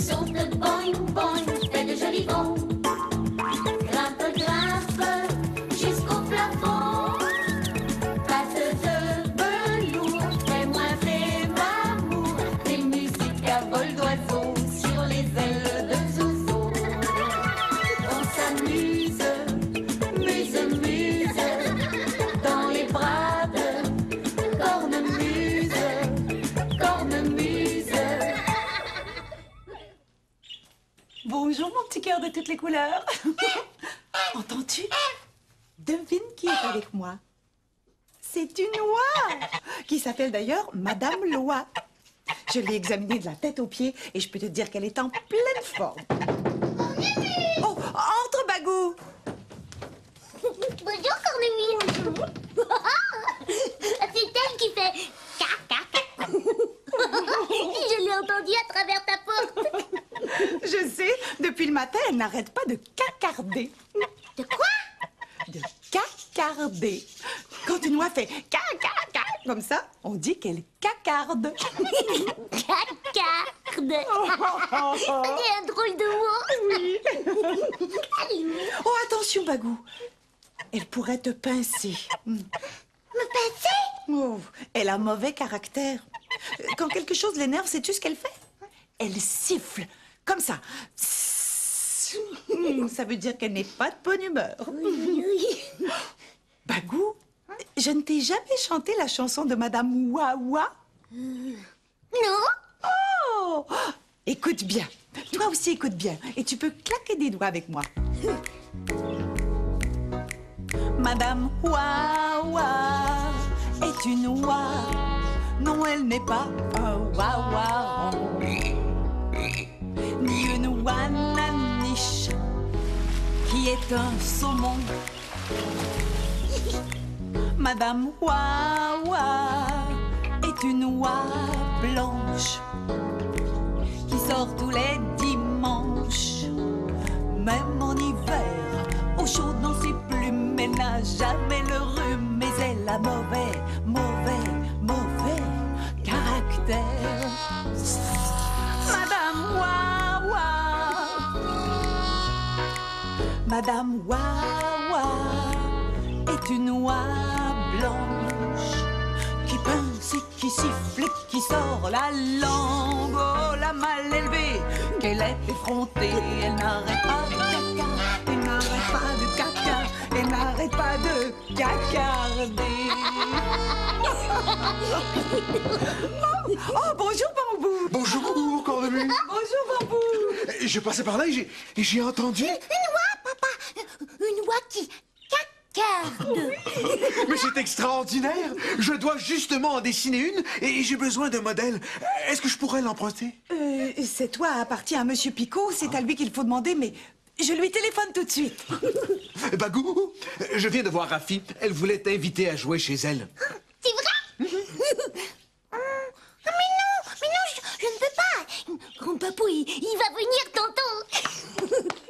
saute, boing, boing, fais de jolis bonds. Grimpe, grimpe, jusqu'au plafond. Patte de velours, fais-moi, fais l'amour. Des musiques à vol d'oiseaux sur les ailes de Zozo. On s'amuse, muse, muse, dans les bras de cornemuse, cornemuse. Bonjour mon petit cœur de toutes les couleurs. Entends-tu? Devine qui est avec moi. C'est une oie qui s'appelle d'ailleurs Madame Loi. Je l'ai examinée de la tête aux pieds et je peux te dire qu'elle est en pleine forme. Oh, entre Bagou. Bonjour Cornemuse. C'est elle qui fait caca. Je l'ai entendue à travers ta porte. Je sais, depuis le matin, elle n'arrête pas de cacarder. De quoi? De cacarder. Quand une oie fait caca comme ça, on dit qu'elle cacarde. Cacarde. C'est un drôle de mot. Oui. Oh, attention, Bagou. Elle pourrait te pincer. Me pincer? Oh, elle a mauvais caractère. Quand quelque chose l'énerve, sais-tu ce qu'elle fait? Elle siffle, comme ça. Ça veut dire qu'elle n'est pas de bonne humeur. Oui. Bagou, je ne t'ai jamais chanté la chanson de Madame Wawa? Non? Oh! Écoute bien. Toi aussi, écoute bien. Et tu peux claquer des doigts avec moi. Madame Wawa est une oie. Non, elle n'est pas un wawa. Ni une ouananiche qui est un saumon. Madame Wawa est une oie blanche qui sort tous les dimanches. Même en hiver, au chaud dans ses plumes, elle n'a jamais le rhume, mais elle a mauvais caractère. Madame Wawa, Madame Wawa est une oie blanche qui pince et qui siffle et qui sort la langue. Oh, la mal élevée qu'elle est effrontée, elle n'arrête pas de caca, elle n'arrête pas de caca, elle n'arrête pas de cacarder. Oh, bonjour Bambou. Bonjour, Cornemuse. Bonjour Bambou. Je passais par là et j'ai entendu... Une oie, papa. Une oie qui cacarde. Mais c'est extraordinaire. Je dois justement en dessiner une et j'ai besoin d'un modèle. Est-ce que je pourrais l'emprunter? Cette oie appartient à Monsieur Picot, c'est à lui qu'il faut demander, mais je lui téléphone tout de suite. Bagou, je viens de voir Rafi. Elle voulait t'inviter à jouer chez elle. C'est vrai? Mais non, je ne peux pas. Grand papou, il va venir tantôt.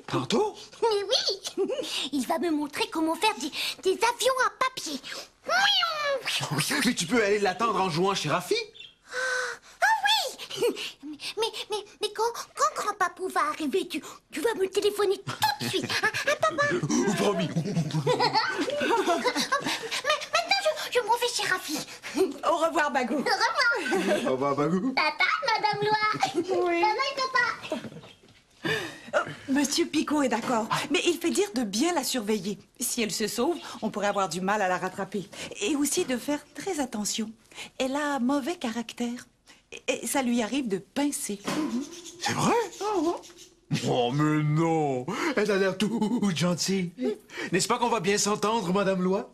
Tantôt? Mais oui, il va me montrer comment faire des avions à papier. Mais tu peux aller l'attendre en jouant chez Rafi? Ah oui. Mais quand grand papou va arriver, tu vas me téléphoner tout de suite. Hein, papa? Promis. Mais maintenant, je m'en vais chez Rafi. Au revoir Bagou. Au revoir. Au revoir, Bagou. Tata, Madame Loi. Oui. Bye bye, papa. Monsieur Picot est d'accord, mais il fait dire de bien la surveiller. Si elle se sauve, on pourrait avoir du mal à la rattraper. Et aussi de faire très attention. Elle a un mauvais caractère. Et ça lui arrive de pincer. C'est vrai? Oh, mais non. Elle a l'air toute gentille. N'est-ce pas qu'on va bien s'entendre, Madame Loi?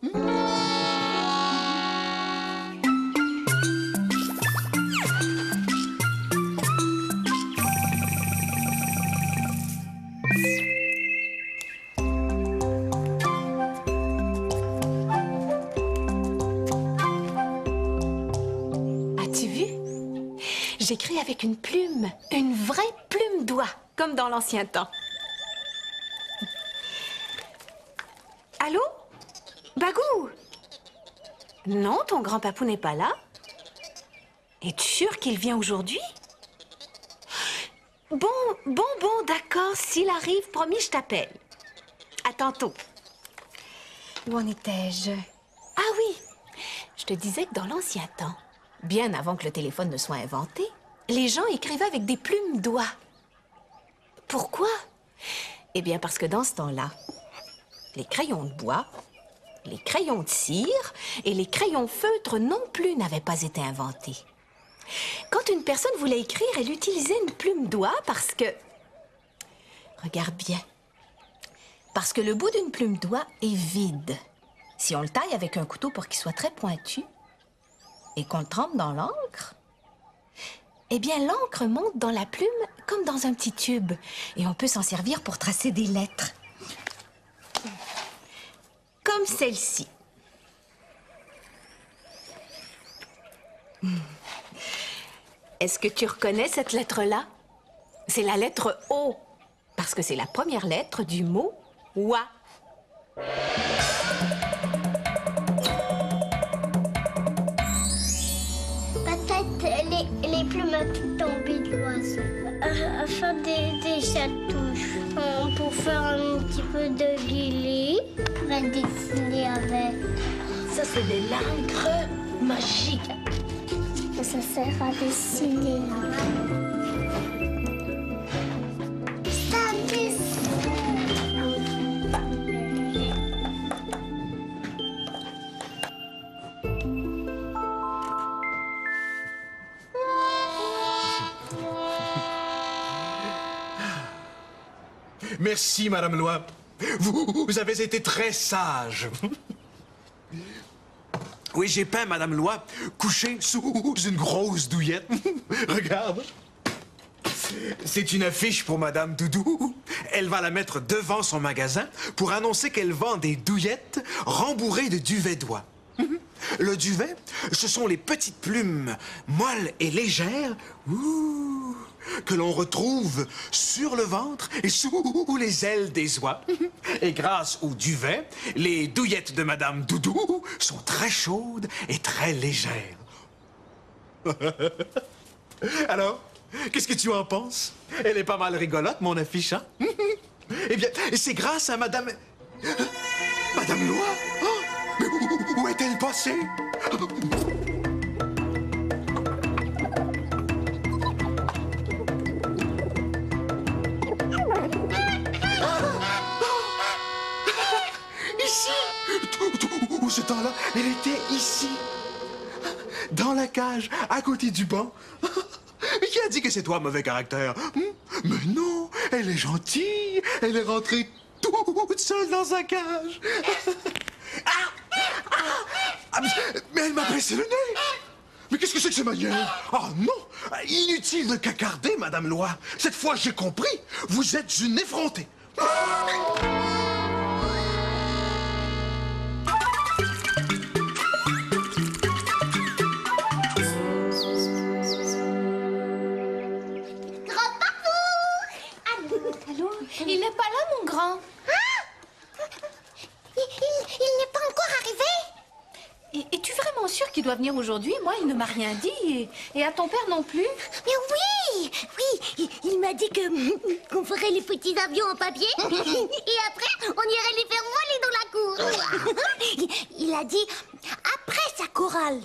J'écris avec une plume, une vraie plume d'oie, comme dans l'ancien temps. Allô? Bagou? Non, ton grand papou n'est pas là. Es-tu sûr qu'il vient aujourd'hui? Bon, d'accord. S'il arrive, promis, je t'appelle. À tantôt. Où en étais-je? Ah oui, je te disais que dans l'ancien temps, bien avant que le téléphone ne soit inventé, les gens écrivaient avec des plumes d'oie. Pourquoi? Eh bien, parce que dans ce temps-là, les crayons de bois, les crayons de cire et les crayons feutres non plus n'avaient pas été inventés. Quand une personne voulait écrire, elle utilisait une plume d'oie parce que... Regarde bien. Parce que le bout d'une plume d'oie est vide. Si on le taille avec un couteau pour qu'il soit très pointu et qu'on le trempe dans l'encre, eh bien, l'encre monte dans la plume comme dans un petit tube et on peut s'en servir pour tracer des lettres. Comme celle-ci. Est-ce que tu reconnais cette lettre-là? C'est la lettre O, parce que c'est la première lettre du mot « oie ». Peut-être les plumes tombées de l'oiseau. À faire des chatouches. Pour faire un petit peu de guillis. Pour être dessiné avec. Ça, c'est de l'encre magique. Ça sert à dessiner. Ça dessine. Merci, Madame Lois. Vous avez été très sage. Oui, j'ai peint Madame Lois couchée sous une grosse douillette. Regarde. C'est une affiche pour Madame Doudou. Elle va la mettre devant son magasin pour annoncer qu'elle vend des douillettes rembourrées de duvet d'oie. Le duvet, ce sont les petites plumes molles et légères que l'on retrouve sur le ventre et sous les ailes des oies. Et grâce au duvet, les douillettes de Madame Doudou sont très chaudes et très légères. Alors, qu'est-ce que tu en penses? Elle est pas mal rigolote, mon affiche, hein? Eh bien, c'est grâce à Madame... Madame Lois? Oh, mais où est-elle passée? Ici! Tout ce temps-là, elle était ici. Dans la cage, à côté du banc. Qui a dit que c'est toi, mauvais caractère? Mais non, elle est gentille. Elle est rentrée toute seule dans sa cage. Mais elle m'a pressé le nez. Mais qu'est-ce que c'est que ces manières? Oh non! Inutile de cacarder, Madame Lois. Cette fois, j'ai compris. Vous êtes une effrontée. Il n'est pas là, mon grand. Il n'est pas encore arrivé. Es-tu vraiment sûre qu'il doit venir aujourd'hui? Moi, il ne m'a rien dit. Et à ton père non plus. Mais oui, il m'a dit qu'on ferait les petits avions en papier et après on irait les faire voler dans la cour. Il a dit après sa chorale.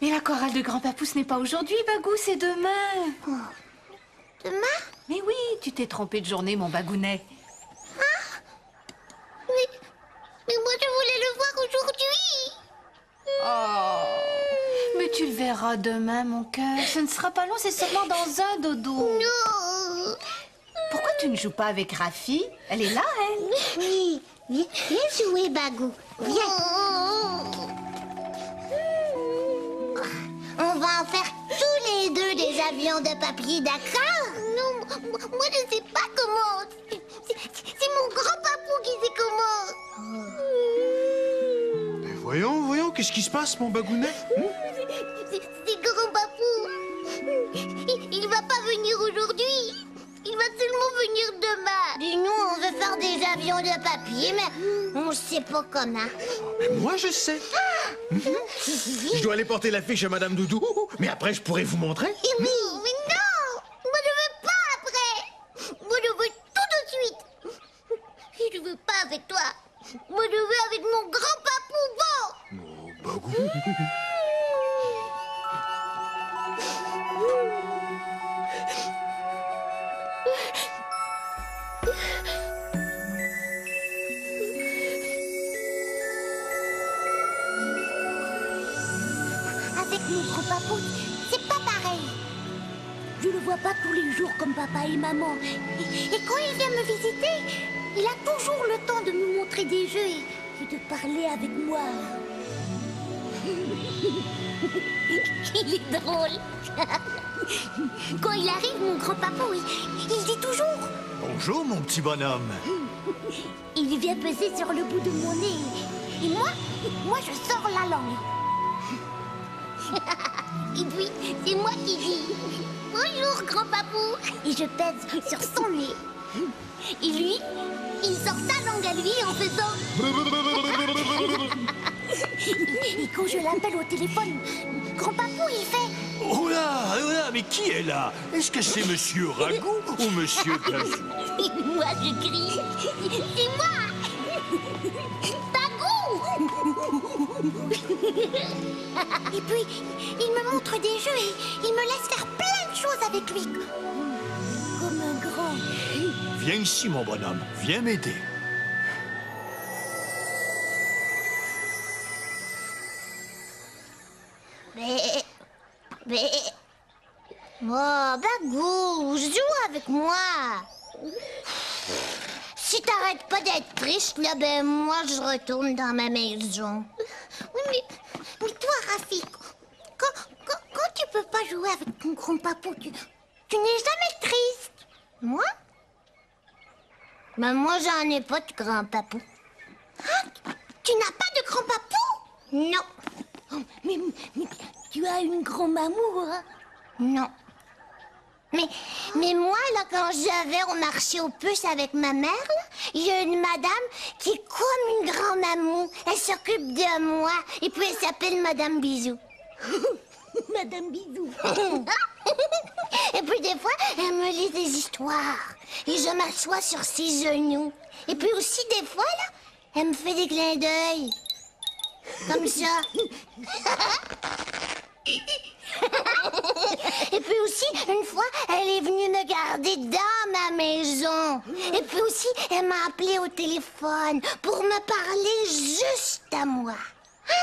Mais la chorale de grand-papou, ce n'est pas aujourd'hui, Bagou, c'est demain. Demain? Mais oui, tu t'es trompé de journée, mon bagounet. Mais moi je voulais le voir aujourd'hui. Oh. Mais tu le verras demain, mon cœur. Ce ne sera pas long, c'est seulement dans un dodo. Non. Pourquoi tu ne joues pas avec Rafi? Elle est là, elle. Oui, viens jouer, Bagou. Viens. On va en faire tous les deux des avions de papier, d'accord? Non, moi je sais pas comment. C'est mon grand-papou qui sait comment. Mais voyons, qu'est-ce qui se passe, mon bagounet? C'est grand-papou. Il va pas venir aujourd'hui. Il va seulement venir demain. Dis-nous, on veut faire des avions de papier, mais on sait pas comment. Mais moi, je sais. Je dois aller porter l'affiche à Madame Doudou, mais après, je pourrai vous montrer. Mais non, moi je veux pas Avec mon grand papou, c'est pas pareil. Je le vois pas tous les jours comme papa et maman. Et quand il vient me visiter, il a toujours le temps de me montrer des jeux et de parler avec moi. Il est drôle. Quand il arrive, mon grand papou, il dit toujours... Bonjour, mon petit bonhomme. Il vient peser sur le bout de mon nez. Et moi, je sors la langue. Et puis, c'est moi qui dis « Bonjour, grand papou !» Et je pèse sur son nez. Et lui, il sort sa langue à lui en faisant... Et quand je l'appelle au téléphone, grand papou, il fait... Oh là, mais qui est là? Est-ce que c'est Monsieur Ragout ou Monsieur Gazou? Et moi, je crie « C'est moi Bagou !» Et puis, il me montre des jeux et il me laisse faire plein de choses avec lui. Comme un grand. Viens ici, mon bonhomme. Viens m'aider. Mais... Oh, Bagou, joue avec moi. Si t'arrêtes pas d'être triste, là, ben moi, je retourne dans ma maison. Oui, mais toi, Rafi, quand tu peux pas jouer avec ton grand papou, tu n'es jamais triste. Moi? Ben moi, j'en ai pas de grand papou. Ah, tu n'as pas de grand papou? Non. Oh, mais tu as une grand-maman, hein? Non. Mais moi, là, quand je vais au marché aux puces avec ma mère, il y a une madame qui est comme une grand-maman. Elle s'occupe de moi. Et puis, elle s'appelle Madame Bisou. Madame Bisou. Et puis, des fois, elle me lit des histoires. Et je m'assois sur ses genoux. Et puis aussi, des fois, là, elle me fait des clins d'œil. Comme ça. Et puis aussi, une fois, elle est venue me garder dans ma maison. Et puis aussi, elle m'a appelé au téléphone pour me parler juste à moi.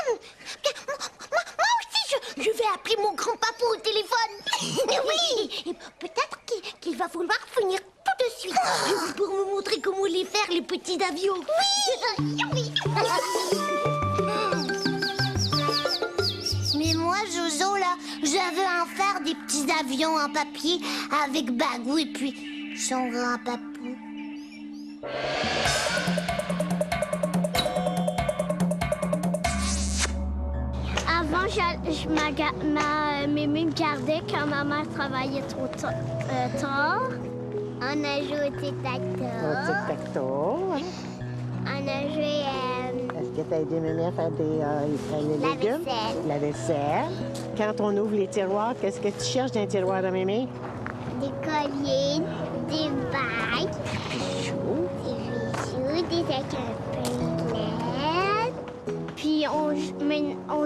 Moi aussi, je vais appeler mon grand-papa au téléphone. Oui, et peut-être qu'il va vouloir venir tout de suite pour me montrer comment les faire, les petits avions. Oui, oui. Mais moi, Jojo, là, je veux en faire des petits avions en papier avec Bagou et puis son grand papou. Avant, ma mémé me gardait quand ma mère travaillait trop tard. On a joué au tic-tac-toe. Au tic-tac-toe. Hein? On a joué Est-ce que tu as aidé mémé à faire les légumes? vaisselle. La vaisselle. Quand on ouvre les tiroirs, qu'est-ce que tu cherches dans les tiroirs de mémé? Des colliers, des bagues, des bijoux, des acapelles. Puis on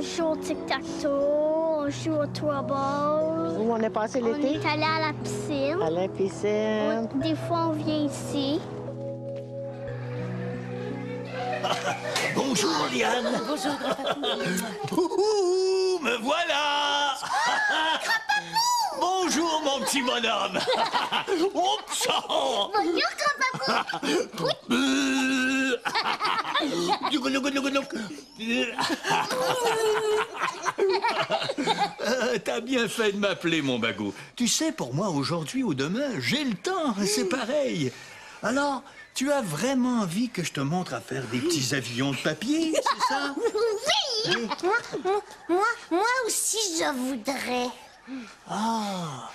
joue au tic-tac-toe, on joue au trois balles. Où on est passé On l'été? est allé à la piscine. À la piscine. Des fois, on vient ici. Bonjour, Liane. Bonjour, grand-papou. Ouh, me voilà. Bonjour, mon petit bonhomme. Oups. Bonjour, grand-papou. T'as bien fait de m'appeler, mon Bagou. Tu sais, pour moi, aujourd'hui ou demain, j'ai le temps, c'est pareil. Alors, tu as vraiment envie que je te montre à faire des petits avions de papier, c'est ça? Oui. Moi aussi, je voudrais. Ah,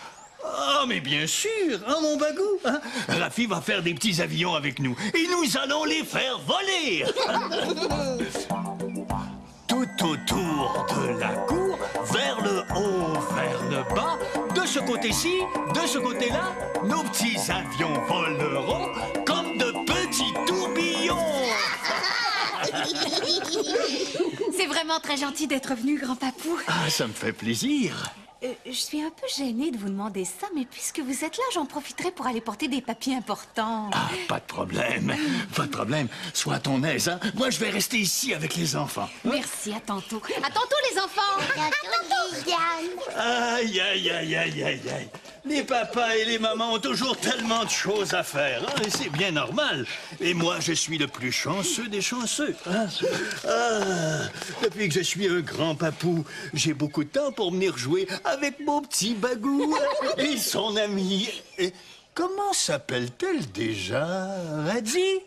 mais bien sûr, hein, mon Bagou, hein? Rafi va faire des petits avions avec nous et nous allons les faire voler. Tout autour de la cour, vers le haut, vers le bas, de ce côté-ci, de ce côté-là, nos petits avions voleront comme de petits tourbillons. C'est vraiment très gentil d'être venu, grand-papou. Ah, ça me fait plaisir. Je suis un peu gênée de vous demander ça, mais puisque vous êtes là, j'en profiterai pour aller porter des papiers importants. Ah, pas de problème. Pas de problème. Sois à ton aise, hein. Moi, je vais rester ici avec les enfants. Merci, à tantôt. À tantôt, les enfants! Aïe, aïe, aïe, aïe, aïe, aïe. Les papas et les mamans ont toujours tellement de choses à faire, hein, et c'est bien normal. Et moi, je suis le plus chanceux des chanceux. Hein. Ah, depuis que je suis un grand papou, j'ai beaucoup de temps pour venir jouer avec mon petit Bagou et son ami. Et comment s'appelle-t-elle déjà? Radzi?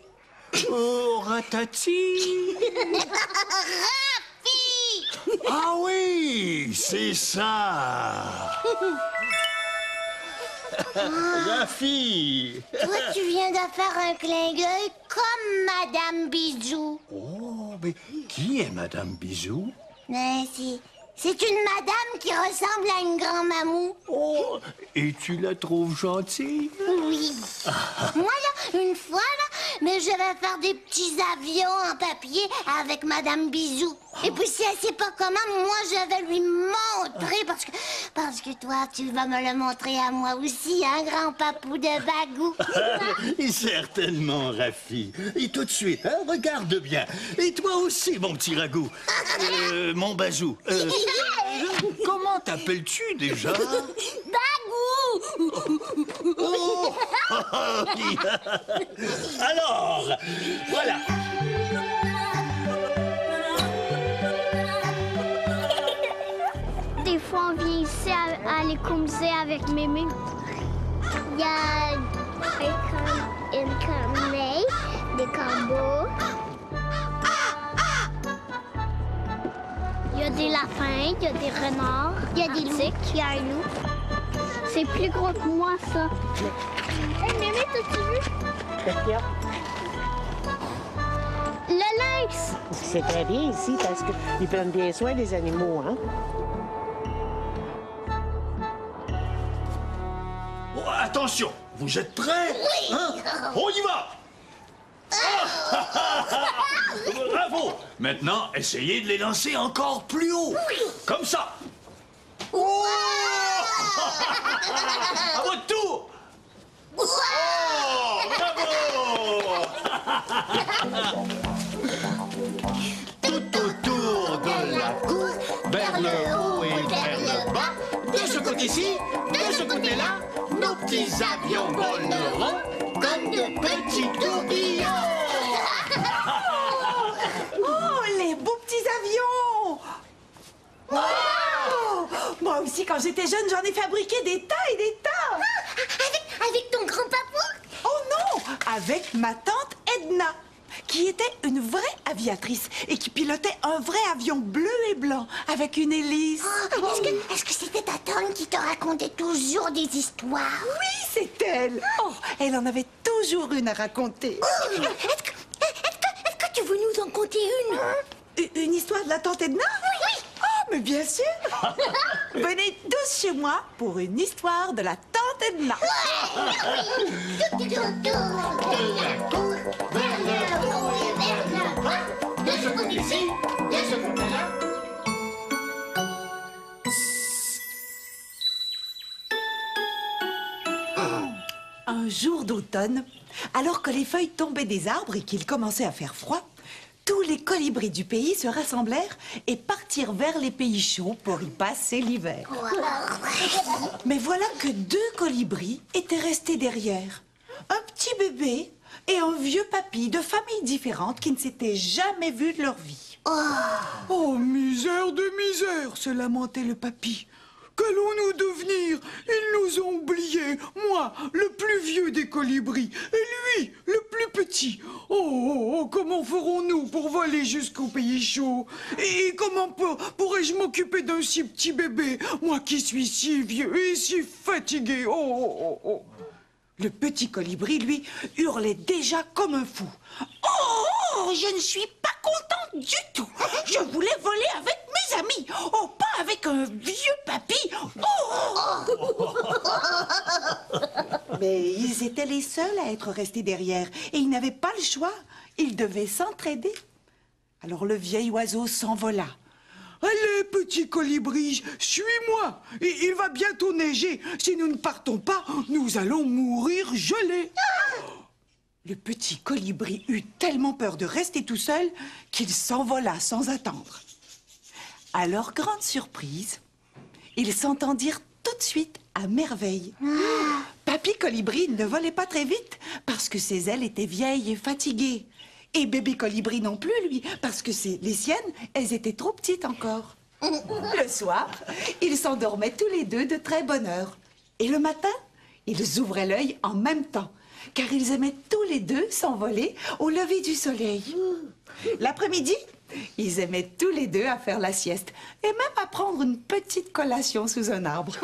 Oh, Ratati? Ah oui, c'est ça. Rafi! Toi, tu viens de faire un clin d'œil comme Madame Bisou. Oh, mais qui est Madame Bisou? Mais c'est une madame qui ressemble à une grand-mamou. Oh, et tu la trouves gentille? Oui. Moi, là, une fois, là, mais je vais faire des petits avions en papier avec Madame Bisou. Et puis, si elle sait pas comment, moi, je vais lui montrer parce que toi, tu vas me le montrer à moi aussi, un grand papou de Bagou. Et certainement, Rafi. Et tout de suite, hein, regarde bien. Et toi aussi, mon petit ragout. Mon Bazou. Comment t'appelles-tu déjà? Bagou! Oh. Alors, voilà. Des fois, on vient ici à aller commuser avec Mémé. Il y a une corneille, des corbeaux. Il y a des lapins, il y a des renards, il y a des loups, il y a un loup. C'est plus gros que moi, ça. Hey, Mémé, t'as-tu vu? Qu'est-ce qu'il y a? Le lynx! C'est très bien ici parce qu'ils prennent bien soin des animaux, hein? Oh, attention, vous êtes prêts? Oui! Hein? On y va! Bravo! Maintenant, essayez de les lancer encore plus haut. Oui. Comme ça. Oh! À votre tour! Oh! Bravo! Tout autour de la cour, vers le haut et vers le bas, de ce côté-ci, de ce côté-là, nos petits avions voleront comme de petits tourbillons. Oh, les beaux petits avions! Oh! Moi aussi, quand j'étais jeune, j'en ai fabriqué des tas et des tas! Avec ton grand papou? Oh non! Avec ma tante Edna, qui était une vraie aviatrice et qui pilotait un vrai avion bleu et blanc avec une hélice. Oh, est-ce que c'était ta tante qui te racontait toujours des histoires? Oui, c'est elle! Oh, elle en avait toujours une à raconter. Est-ce que tu veux nous en conter une? Une histoire de la tante Edna? Oui! Oh, mais bien sûr! Venez tous chez moi pour une histoire de la tante Edna. Tout autour de la cour, vers le haut et vers le bas, de ce côté-ci, de ce côté-là. Un jour d'automne, alors que les feuilles tombaient des arbres et qu'il commençait à faire froid, tous les colibris du pays se rassemblèrent et partirent vers les pays chauds pour y passer l'hiver. Mais voilà que deux colibris étaient restés derrière. Un petit bébé et un vieux papy de familles différentes qui ne s'étaient jamais vus de leur vie. Oh, misère de misère, se lamentait le papy. Qu'allons-nous devenir? Ils nous ont oubliés, moi, le plus vieux des colibris, et lui, le plus petit. Oh, comment ferons-nous pour voler jusqu'au pays chaud? Et comment pourrais-je m'occuper d'un si petit bébé, moi qui suis si vieux et si fatigué? Oh. Le petit colibri, lui, hurlait déjà comme un fou. Oh, je ne suis pas contente du tout. Je voulais voler avec mes amis. Oh, pas avec un vieux papy. Oh. Mais ils étaient les seuls à être restés derrière et ils n'avaient pas le choix. Ils devaient s'entraider. Alors le vieil oiseau s'envola. Allez, petit colibri, suis-moi. Il va bientôt neiger. Si nous ne partons pas, nous allons mourir gelés. Le petit colibri eut tellement peur de rester tout seul qu'il s'envola sans attendre. À leur grande surprise, ils s'entendirent tout de suite à merveille. Papy Colibri ne volait pas très vite parce que ses ailes étaient vieilles et fatiguées. Et bébé Colibri non plus, lui, parce que les siennes, elles étaient trop petites encore. Le soir, ils s'endormaient tous les deux de très bonne heure. Et le matin, ils ouvraient l'œil en même temps, car ils aimaient tous les deux s'envoler au lever du soleil. L'après-midi, ils aimaient tous les deux à faire la sieste et même à prendre une petite collation sous un arbre.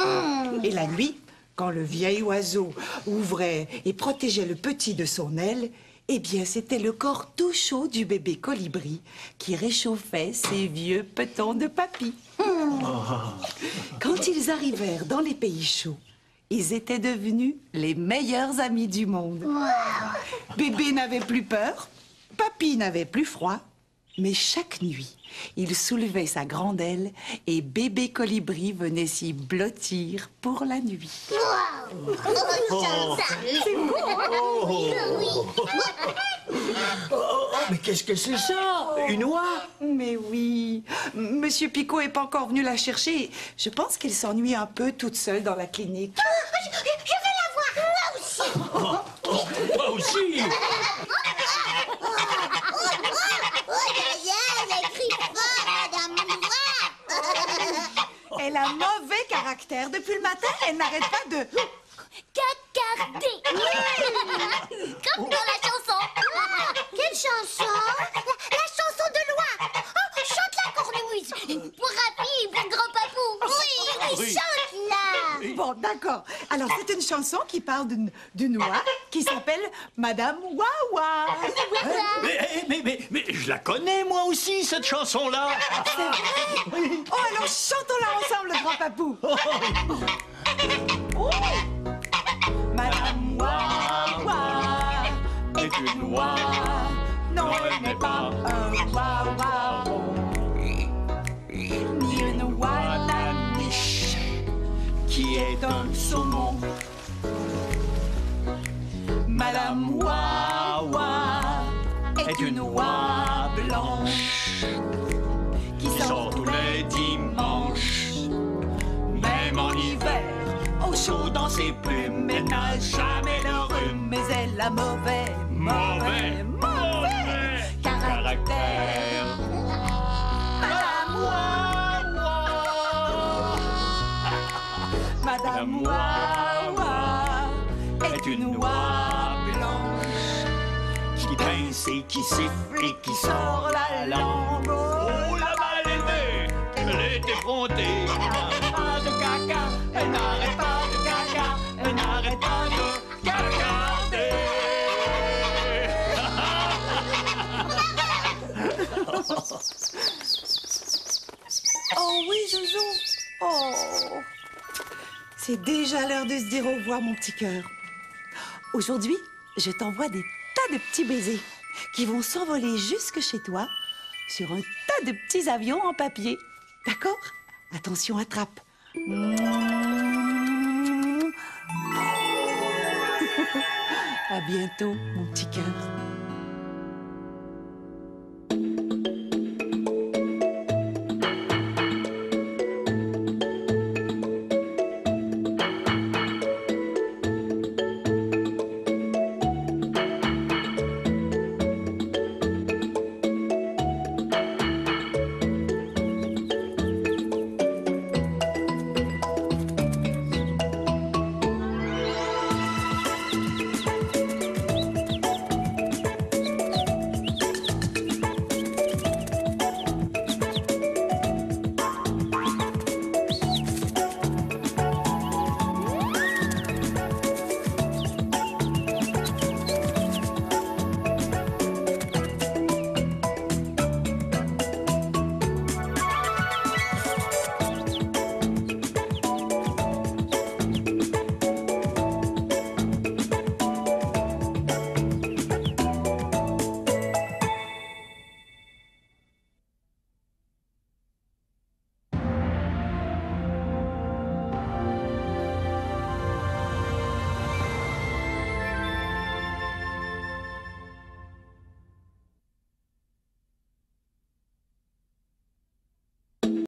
Et la nuit, quand le vieil oiseau ouvrait et protégeait le petit de son aile, eh bien, c'était le corps tout chaud du bébé colibri qui réchauffait ses vieux petons de papy. Quand ils arrivèrent dans les pays chauds, ils étaient devenus les meilleurs amis du monde. Bébé n'avait plus peur, papy n'avait plus froid, mais chaque nuit, il soulevait sa grande aile et bébé colibri venait s'y blottir pour la nuit. C'est beau, Mais qu'est-ce que c'est ça? Une oie? Mais oui, Monsieur Picot est pas encore venu la chercher. Je pense qu'elle s'ennuie un peu toute seule dans la clinique. Je vais la voir, moi aussi. Toi aussi? Elle crie fort, Madame Oie. Elle a mauvais caractère. Depuis le matin, elle n'arrête pas de... Cacarder. Comme dans la chanson. Quelle chanson? La chanson de loi. Oh, chante-la, Cornemuse. Pour Rapi et pour Grand Papou. Oui, chante-la. Bon, d'accord. Alors, c'est une chanson qui parle d'une oie qui s'appelle Madame Wawa. Mais je la connais, moi aussi, cette chanson-là. C'est vrai? Oh, alors chantons-la ensemble, Grand Papou. Oh. Madame Wawa est une oie. Non, elle n'est pas un wawa. Ni une ouananiche qui est un saumon. Madame Wawa est une oie blanche qui sort tous les dimanches. Même en hiver, au chaud dans ses plumes, elle n'a jamais le rhume, mais elle a mauvais caractère. Madame Wawa, Madame Wawa est une oie blanche qui pince et qui siffle et qui sort la langue. Oh, la mal élevée, elle est effrontée. Elle n'arrête pas de caca, elle n'arrête pas de cacarder. Oh oui, Jojo. Oh, c'est déjà l'heure de se dire au revoir, mon petit cœur. Aujourd'hui, je t'envoie des tas de petits baisers qui vont s'envoler jusque chez toi sur un tas de petits avions en papier. D'accord? Attention, attrape. À bientôt, mon petit cœur.